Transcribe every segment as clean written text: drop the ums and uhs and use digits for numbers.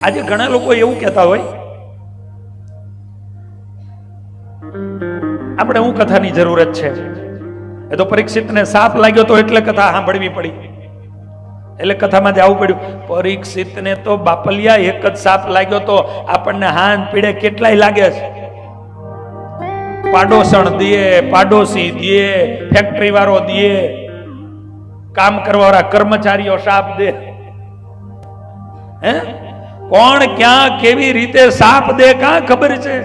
આજે ઘણા લોકો એવું કહેતા હોય આપણે હું કથાની જરૂરત છે, એ તો પરીક્ષિતને સાપ લાગ્યો તો એટલે કથા સાંભળવી પડી, એટલે કથામાં જવું પડ્યું. પરીક્ષિતને તો બાપલિયા એક જ સાપ લાગ્યો તો આપણને હાન પીડે કેટલાય લાગે છે. પાડોશણ દીએ, પાડોશી દીએ, ફેક્ટરી વાળો દીએ, કામ કરવાવાળા કર્મચારીઓ સાપ દે. હે કોણ ક્યાં કેવી રીતે સાપ દે કાં ખબર છે?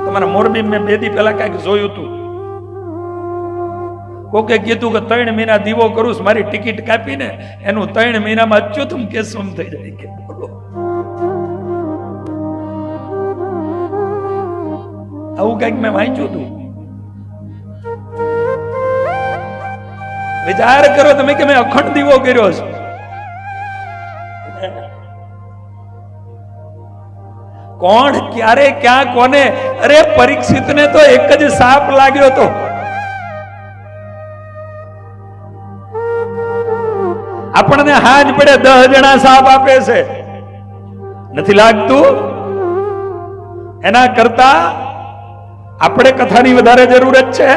તમારા મોરબી મેં 2 દી પહેલા કઈક જોયું હતું, કોકે કીધું કે 3 મહિના દીવો કરું છું, મારી ટિકિટ કાપીને એનું 3 મહિનામાં અચ્યુતમ કેશવમ થઈ જાય કે બોલો. આવું કઈક મેં વાંચ્યું હતું. વિચાર કરો તમે કે મેં અખંડ દીવો કર્યો છે. કોણ ક્યારે ક્યાં કોને? અરે પરીક્ષિતને તો એક જ સાપ લાગ્યો તો. આપણને હાજ પડે 10 જણા સાપ આપે છે, નથી લાગતું? એના કરતા આપણે કથાની વધારે જરૂરત છે.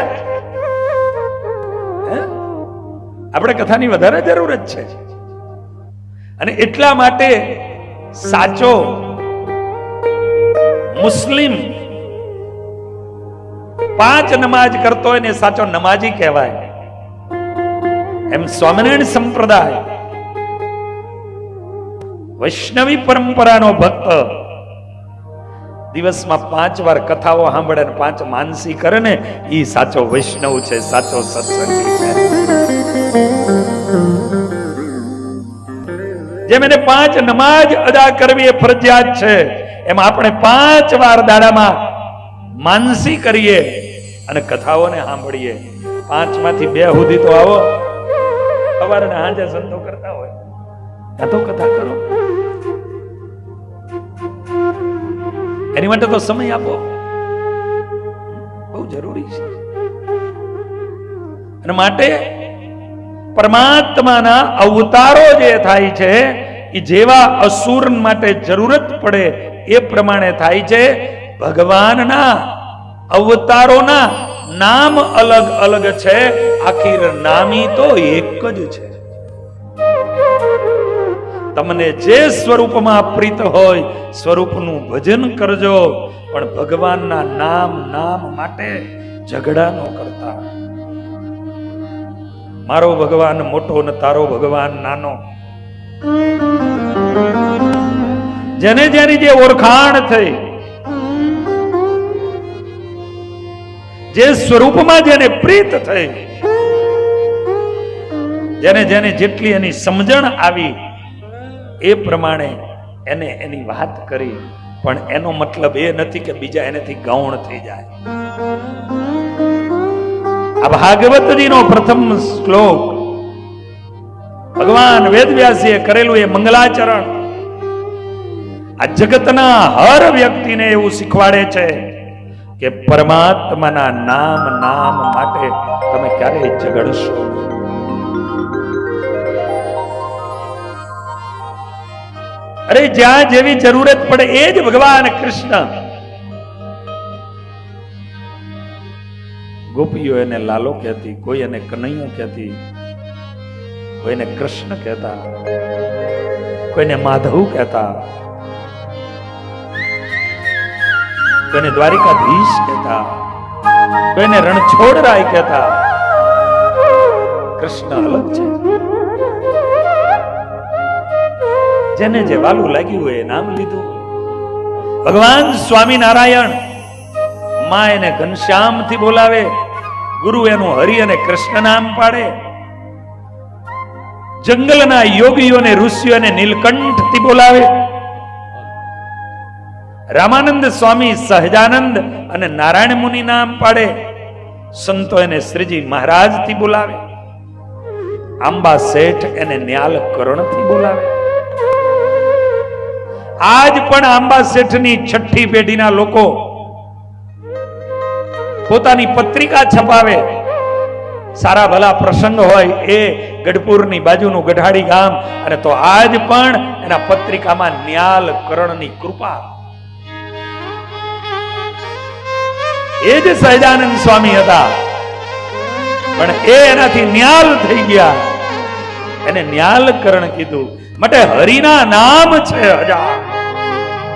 આપણે કથાની વધારે જરૂરત છે. અને એટલા માટે સાચો મુસ્લિમ 5 નમાજ કરતો હોય ને સાચો નમાજી કહેવાય. એમ સ્વામિનારાયણ સંપ્રદાય વૈષ્ણવી પરંપરાનો ભક્ત દિવસમાં 5 વાર કથાઓ સાંભળે ને 5 માનસી કરે ને એ સાચો વૈષ્ણવ છે, સાચો સત્સંગી છે. જેમ એને 5 નમાજ અદા કરવી એ ફરજિયાત છે, એમ આપણે 5 વાર દાડામાં માનસી કરીએ અને કથાઓને સાંભળીએ. 5 માંથી 2 સુધી તો આવો, સવારે ને સાંજે સંતો કરતા હોય ત્યાં તો કથા કરો. એની માટે તો સમય આપો, બહુ જરૂરી છે. અને માટે પરમાત્માના અવતારો જે થાય છે એ જેવા અસુર માટે જરૂરત પડે એ પ્રમાણે થાય છે. ભગવાનના અવતારોના નામ અલગ અલગ છે, આખીર નામી તો એક જ છે. તમને જે સ્વરૂપમાં પ્રીત હોય સ્વરૂપનું ભજન કરજો, પણ ભગવાનના નામ માટે ઝઘડા ન કરતા. મારો ભગવાન મોટો ને તારો ભગવાન નાનો. જેને જેની જે ઓળખાણ થઈ, જે સ્વરૂપમાં જેને પ્રીત થઈ, જેને જેને જેટલી એની સમજણ આવી એ પ્રમાણે એને એની વાત કરી. પણ એનો મતલબ એ નથી કે બીજા એનાથી ગૌણ થઈ જાય. આ ભાગવતજીનો પ્રથમ શ્લોક ભગવાન વેદવ્યાસજીએ કરેલું એ મંગલાચરણ આ જગતના હર વ્યક્તિને એવું શીખવાડે છે કે પરમાત્માના નામ માટે તમે ક્યારેય ઝઘડશો. અરે જ્યાં જેવી જરૂરત પડે એ જ ભગવાન કૃષ્ણ. ગોપીઓ એને લાલો કહેતી, કોઈ એને કનૈયો કહેતી, કોઈને કૃષ્ણ કહેતા, કોઈને માધવ કહેતા, કોઈને દ્વારિકાધીશ કહેતા, કોઈને રણછોડરાય કહેતા. કૃષ્ણ અલગ છે. જેને જે વાલું લાગ્યું હોય એ નામ લીધું. ભગવાન સ્વામિનારાયણ માં એને ઘનશ્યામ થી બોલાવે, ગુરુ એનું હરિ અને કૃષ્ણ નામ પાડે. જંગલના યોગીઓને ઋષિઓને નીલકંઠ થી બોલાવે. રામાનંદ સ્વામી સહજાનંદ અને નારાયણ મુનિ નામ પાડે. સંતો એને શ્રીજી મહારાજ થી બોલાવે. આંબા શેઠ એને ન્યાલ કરણ થી બોલાવે. આજ પણ આંબા શેઠની 6ઠી પેઢીના લોકો પોતાની પત્રિકા છપાવે સારા ભલા પ્રસંગ હોય એ ગઢપુરની બાજુનું ગઢાડી ગામ, અને તો આજ પણ એના પત્રિકામાં ન્યાલ કરણની કૃપા. એ જ સહજાનંદ સ્વામી હતા, પણ એ એનાથી ન્યાલ થઈ ગયા, એને ન્યાલ કરણ કીધું. માટે હરિના નામ છે હજાર.